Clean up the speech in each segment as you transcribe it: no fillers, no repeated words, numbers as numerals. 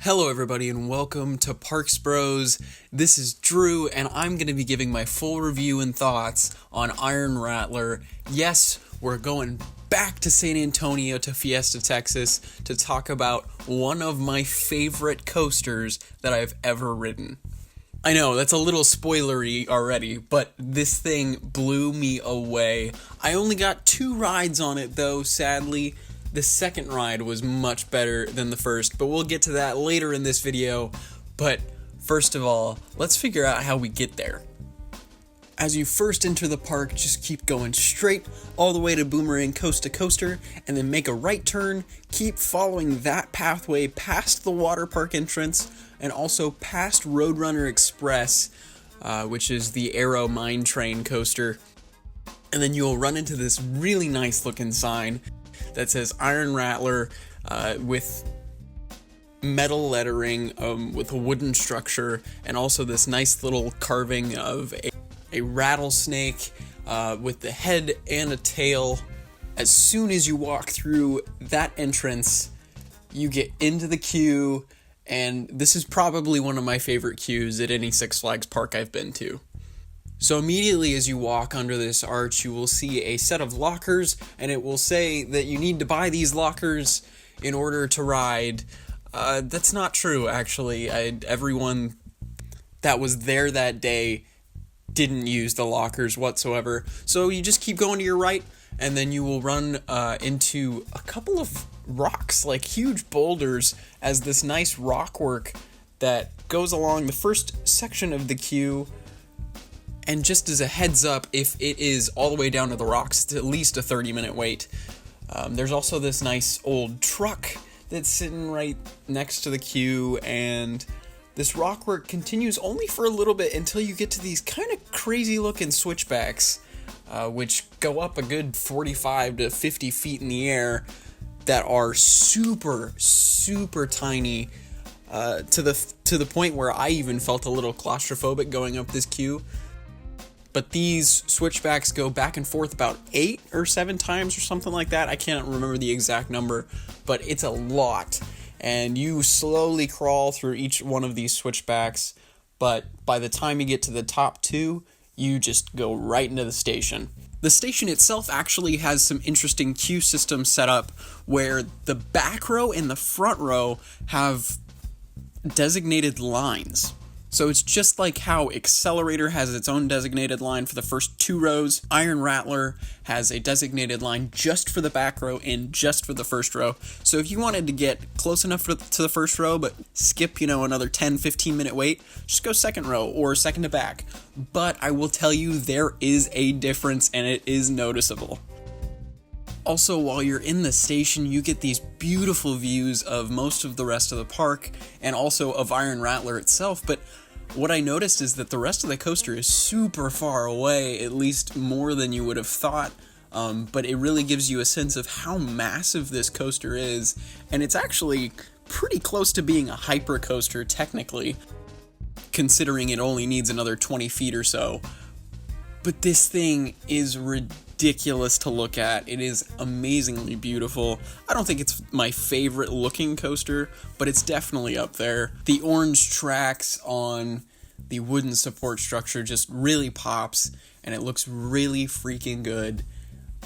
Hello everybody and welcome to Parks Bros. This is Drew and I'm going to be giving my full review and thoughts on Iron Rattler. Yes, we're going back to San Antonio to Fiesta, Texas to talk about one of my favorite coasters that I've ever ridden. I know, that's a little spoilery already, but this thing blew me away. I only got 2 rides on it though, sadly. The second ride was much better than the first, but we'll get to that later in this video. But first of all, let's figure out how we get there. As you first enter the park, just keep going straight all the way to Boomerang Coast to Coaster, and then make a right turn, keep following that pathway past the water park entrance, and also past Roadrunner Express, which is the Aero Mine Train coaster. And then you'll run into this really nice looking sign that says Iron Rattler with metal lettering with a wooden structure, and also this nice little carving of a rattlesnake with the head and a tail. As soon as you walk through that entrance, you get into the queue, and this is probably one of my favorite queues at any Six Flags park I've been to. So immediately as you walk under this arch, you will see a set of lockers, and it will say that you need to buy these lockers in order to ride. That's not true, actually. Everyone that was there that day didn't use the lockers whatsoever. So you just keep going to your right, and then you will run into a couple of rocks, like huge boulders, as this nice rock work that goes along the first section of the queue. And just as a heads up, if it is all the way down to the rocks, it's at least a 30-minute wait. There's also this nice old truck that's sitting right next to the queue, and this rock work continues only for a little bit until you get to these kind of crazy-looking switchbacks, which go up a good 45 to 50 feet in the air, that are super, super tiny, to the point where I even felt a little claustrophobic going up this queue. But these switchbacks go back and forth about 8 or 7 times or something like that. I can't remember the exact number, but it's a lot. And you slowly crawl through each one of these switchbacks, but by the time you get to the top 2, you just go right into the station. The station itself actually has some interesting queue systems set up where the back row and the front row have designated lines. So it's just like how Accelerator has its own designated line for the first 2 rows. Iron Rattler has a designated line just for the back row and just for the first row. So if you wanted to get close enough to the first row but skip, another 10-15 minute wait, just go second row or second to back. But I will tell you, there is a difference, and it is noticeable. Also, while you're in the station, you get these beautiful views of most of the rest of the park, and also of Iron Rattler itself, but what I noticed is that the rest of the coaster is super far away, at least more than you would have thought, but it really gives you a sense of how massive this coaster is, and it's actually pretty close to being a hyper coaster, technically, considering it only needs another 20 feet or so. But this thing is ridiculous to look at. It is amazingly beautiful. I don't think it's my favorite looking coaster, but it's definitely up there. The orange tracks on the wooden support structure just really pops, and it looks really freaking good,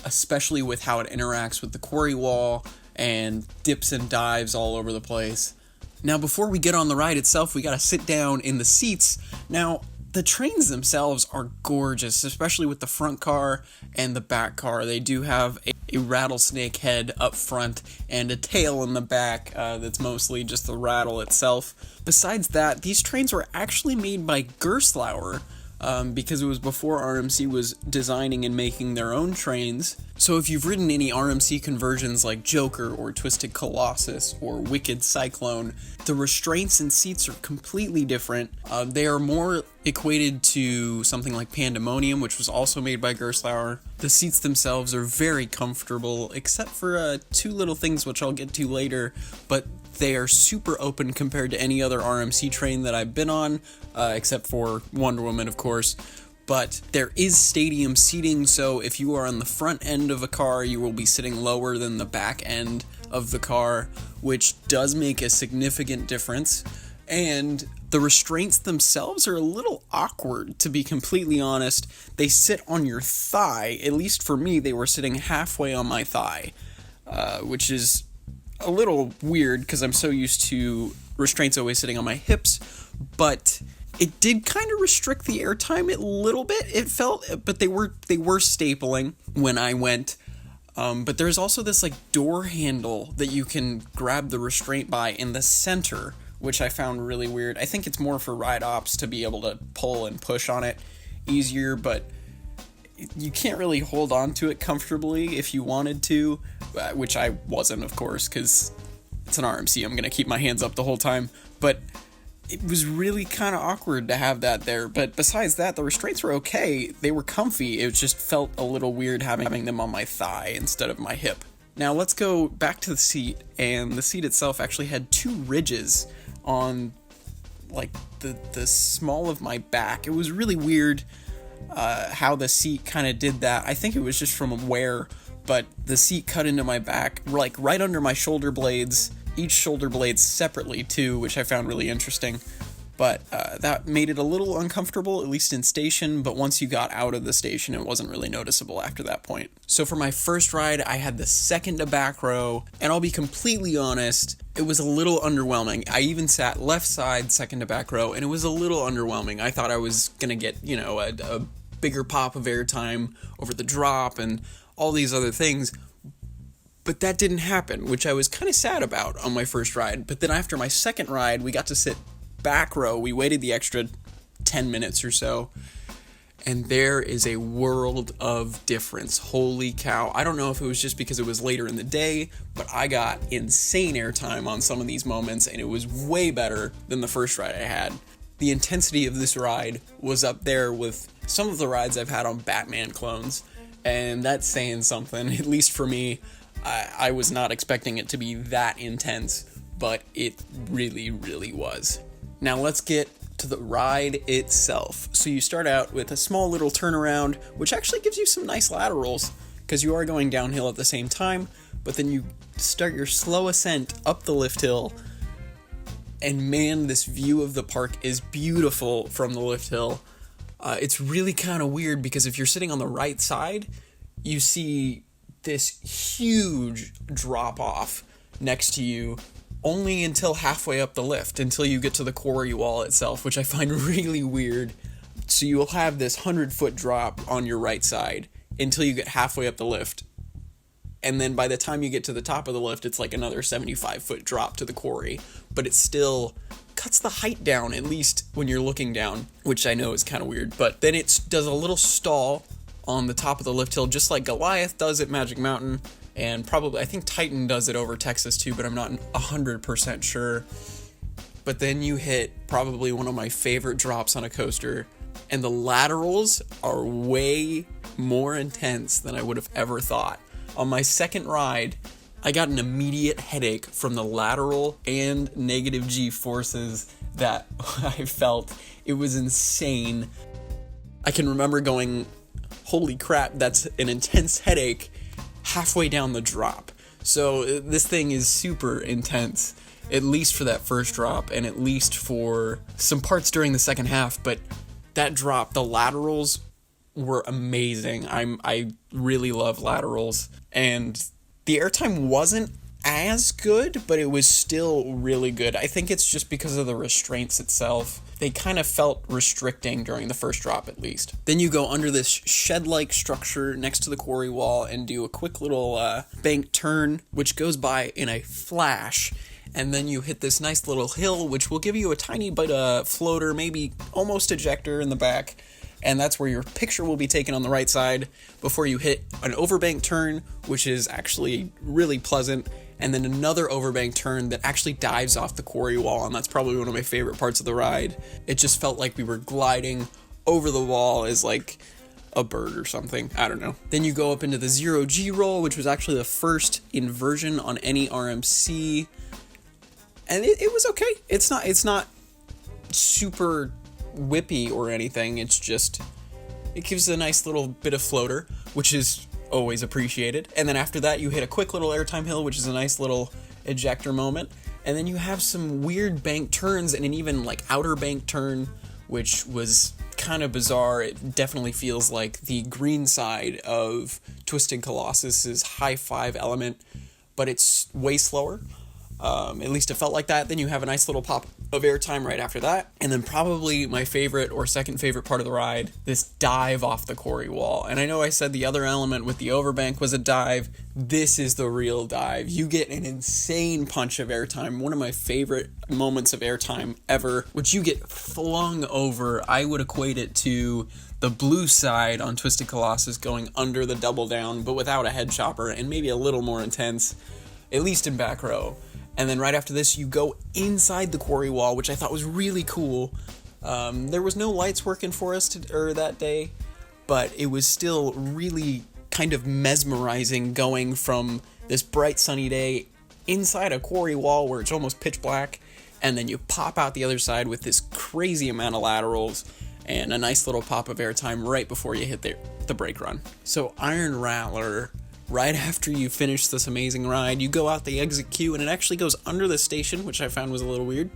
especially with how it interacts with the quarry wall and dips and dives all over the place. Now, before we get on the ride itself, we gotta sit down in the seats. Now, the trains themselves are gorgeous, especially with the front car and the back car. They do have a rattlesnake head up front and a tail in the back that's mostly just the rattle itself. Besides that, these trains were actually made by Gerstlauer, because it was before RMC was designing and making their own trains. So if you've ridden any RMC conversions like Joker or Twisted Colossus or Wicked Cyclone, the Restraints and Seats are completely different. They are more equated to something like Pandemonium, which was also made by Gerstlauer. The seats themselves are very comfortable, except for 2 little things which I'll get to later, but they are super open compared to any other RMC train that I've been on, except for Wonder Woman, of course. But there is stadium seating, so if you are on the front end of a car, you will be sitting lower than the back end of the car, which does make a significant difference. And the restraints themselves are a little awkward, to be completely honest. They sit on your thigh. At least for me, they were sitting halfway on my thigh, which is a little weird because I'm so used to restraints always sitting on my hips. But it did kind of restrict the airtime a little bit. It felt, but they were stapling when I went. But there's also this like door handle that you can grab the restraint by in the center, which I found really weird. I think it's more for ride ops to be able to pull and push on it easier, but you can't really hold on to it comfortably if you wanted to, which I wasn't, of course, because it's an RMC. I'm going to keep my hands up the whole time, but it was really kind of awkward to have that there. But besides that, the restraints were okay. They were comfy. It just felt a little weird having them on my thigh instead of my hip. Now let's go back to the seat, and the seat itself actually had two ridges on like the small of my back. It was really weird how the seat kind of did that. I think it was just from wear, but the seat cut into my back, like right under my shoulder blades, each shoulder blade separately too, which I found really interesting. But that made it a little uncomfortable, at least in station, but once you got out of the station, it wasn't really noticeable after that point. So for my first ride, I had the second to back row, and I'll be completely honest, it was a little underwhelming. I even sat left side, second to back row, and it was a little underwhelming. I thought I was gonna get, a bigger pop of airtime over the drop and all these other things, but that didn't happen, which I was kind of sad about on my first ride. But then after my second ride, we got to sit back row. We waited the extra 10 minutes or so, and there is a world of difference. Holy cow. I don't know if it was just because it was later in the day, but I got insane airtime on some of these moments, and it was way better than the first ride I had. The intensity of this ride was up there with some of the rides I've had on Batman clones, and that's saying something, at least for me. I was not expecting it to be that intense, but it really, really was. Now let's get to the ride itself. So you start out with a small little turnaround, which actually gives you some nice laterals, because you are going downhill at the same time, but then you start your slow ascent up the lift hill, and man, this view of the park is beautiful from the lift hill. It's really kind of weird, because if you're sitting on the right side, you see this huge drop off next to you only until halfway up the lift, until you get to the quarry wall itself, which I find really weird. So you'll have this 100-foot drop on your right side until you get halfway up the lift, and then by the time you get to the top of the lift, it's like another 75-foot drop to the quarry, but it still cuts the height down, at least when you're looking down, which I know is kind of weird. But then it does a little stall on the top of the lift hill, just like Goliath does at Magic Mountain, and probably, I think Titan does it over Texas too, but I'm not 100% sure. But then you hit probably one of my favorite drops on a coaster, and the laterals are way more intense than I would have ever thought. On my second ride, I got an immediate headache from the lateral and negative G forces that I felt. It was insane. I can remember going, holy crap, that's an intense headache, halfway down the drop. So this thing is super intense, at least for that first drop, and at least for some parts during the second half. But that drop, the laterals were amazing. I really love laterals, and the airtime wasn't as good, but it was still really good. I think it's just because of the restraints itself. They kind of felt restricting during the first drop, at least. Then you go under this shed-like structure next to the quarry wall and do a quick little bank turn, which goes by in a flash. And then you hit this nice little hill, which will give you a tiny bit of floater, maybe almost ejector in the back. And that's where your picture will be taken on the right side before you hit an overbank turn, which is actually really pleasant. And then another overbank turn that actually dives off the quarry wall, and that's probably one of my favorite parts of the ride. It just felt like we were gliding over the wall as like a bird or something. I don't know. Then you go up into the 0G roll, which was actually the first inversion on any RMC. And it was okay. It's not super whippy or anything. It's just, it gives a nice little bit of floater, which is always appreciated. And then after that, you hit a quick little airtime hill, which is a nice little ejector moment. And then you have some weird bank turns and an even like outer bank turn, which was kind of bizarre. It definitely feels like the green side of Twisted Colossus's high five element, but it's way slower. At least it felt like that. Then you have a nice little pop of airtime right after that. And then probably my favorite or second favorite part of the ride, this dive off the quarry wall. And I know I said the other element with the overbank was a dive. This is the real dive. You get an insane punch of airtime. One of my favorite moments of airtime ever, which you get flung over. I would equate it to the blue side on Twisted Colossus going under the double down, but without a head chopper and maybe a little more intense, at least in back row. And then right after this, you go inside the quarry wall, which I thought was really cool. There was no lights working for us that day, but it was still really kind of mesmerizing going from this bright sunny day inside a quarry wall where it's almost pitch black, and then you pop out the other side with this crazy amount of laterals and a nice little pop of airtime right before you hit the brake run. So Iron Rattler, right after you finish this amazing ride, you go out the exit queue, and it actually goes under the station, which I found was a little weird,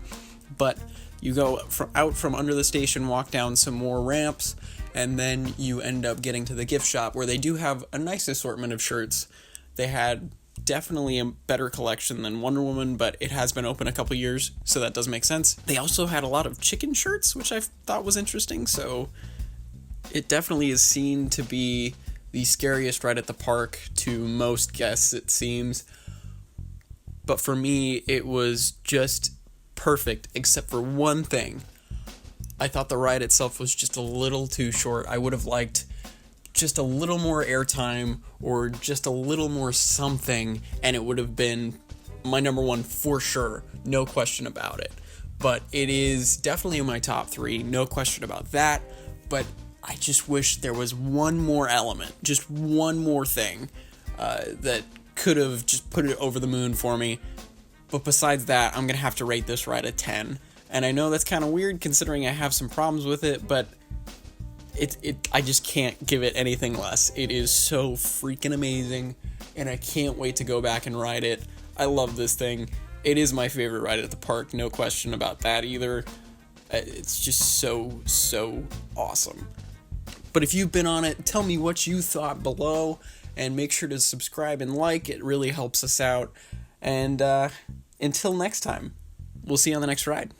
but you go out from under the station, walk down some more ramps, and then you end up getting to the gift shop, where they do have a nice assortment of shirts. They had definitely a better collection than Wonder Woman, but it has been open a couple years, so that does make sense. They also had a lot of chicken shirts, which I thought was interesting, so it definitely is seen to be the scariest ride at the park to most guests, it seems. But for me, it was just perfect, except for one thing. I thought the ride itself was just a little too short. I would have liked just a little more airtime or just a little more something, and it would have been my number one for sure, no question about it. But it is definitely in my top 3, no question about that. But I just wish there was one more element, just one more thing that could have just put it over the moon for me. But besides that, I'm going to have to rate this ride a 10. And I know that's kind of weird considering I have some problems with it, but I just can't give it anything less. It is so freaking amazing, and I can't wait to go back and ride it. I love this thing. It is my favorite ride at the park, no question about that either. It's just so, so awesome. But if you've been on it, tell me what you thought below, and make sure to subscribe and like. It really helps us out. And until next time, we'll see you on the next ride.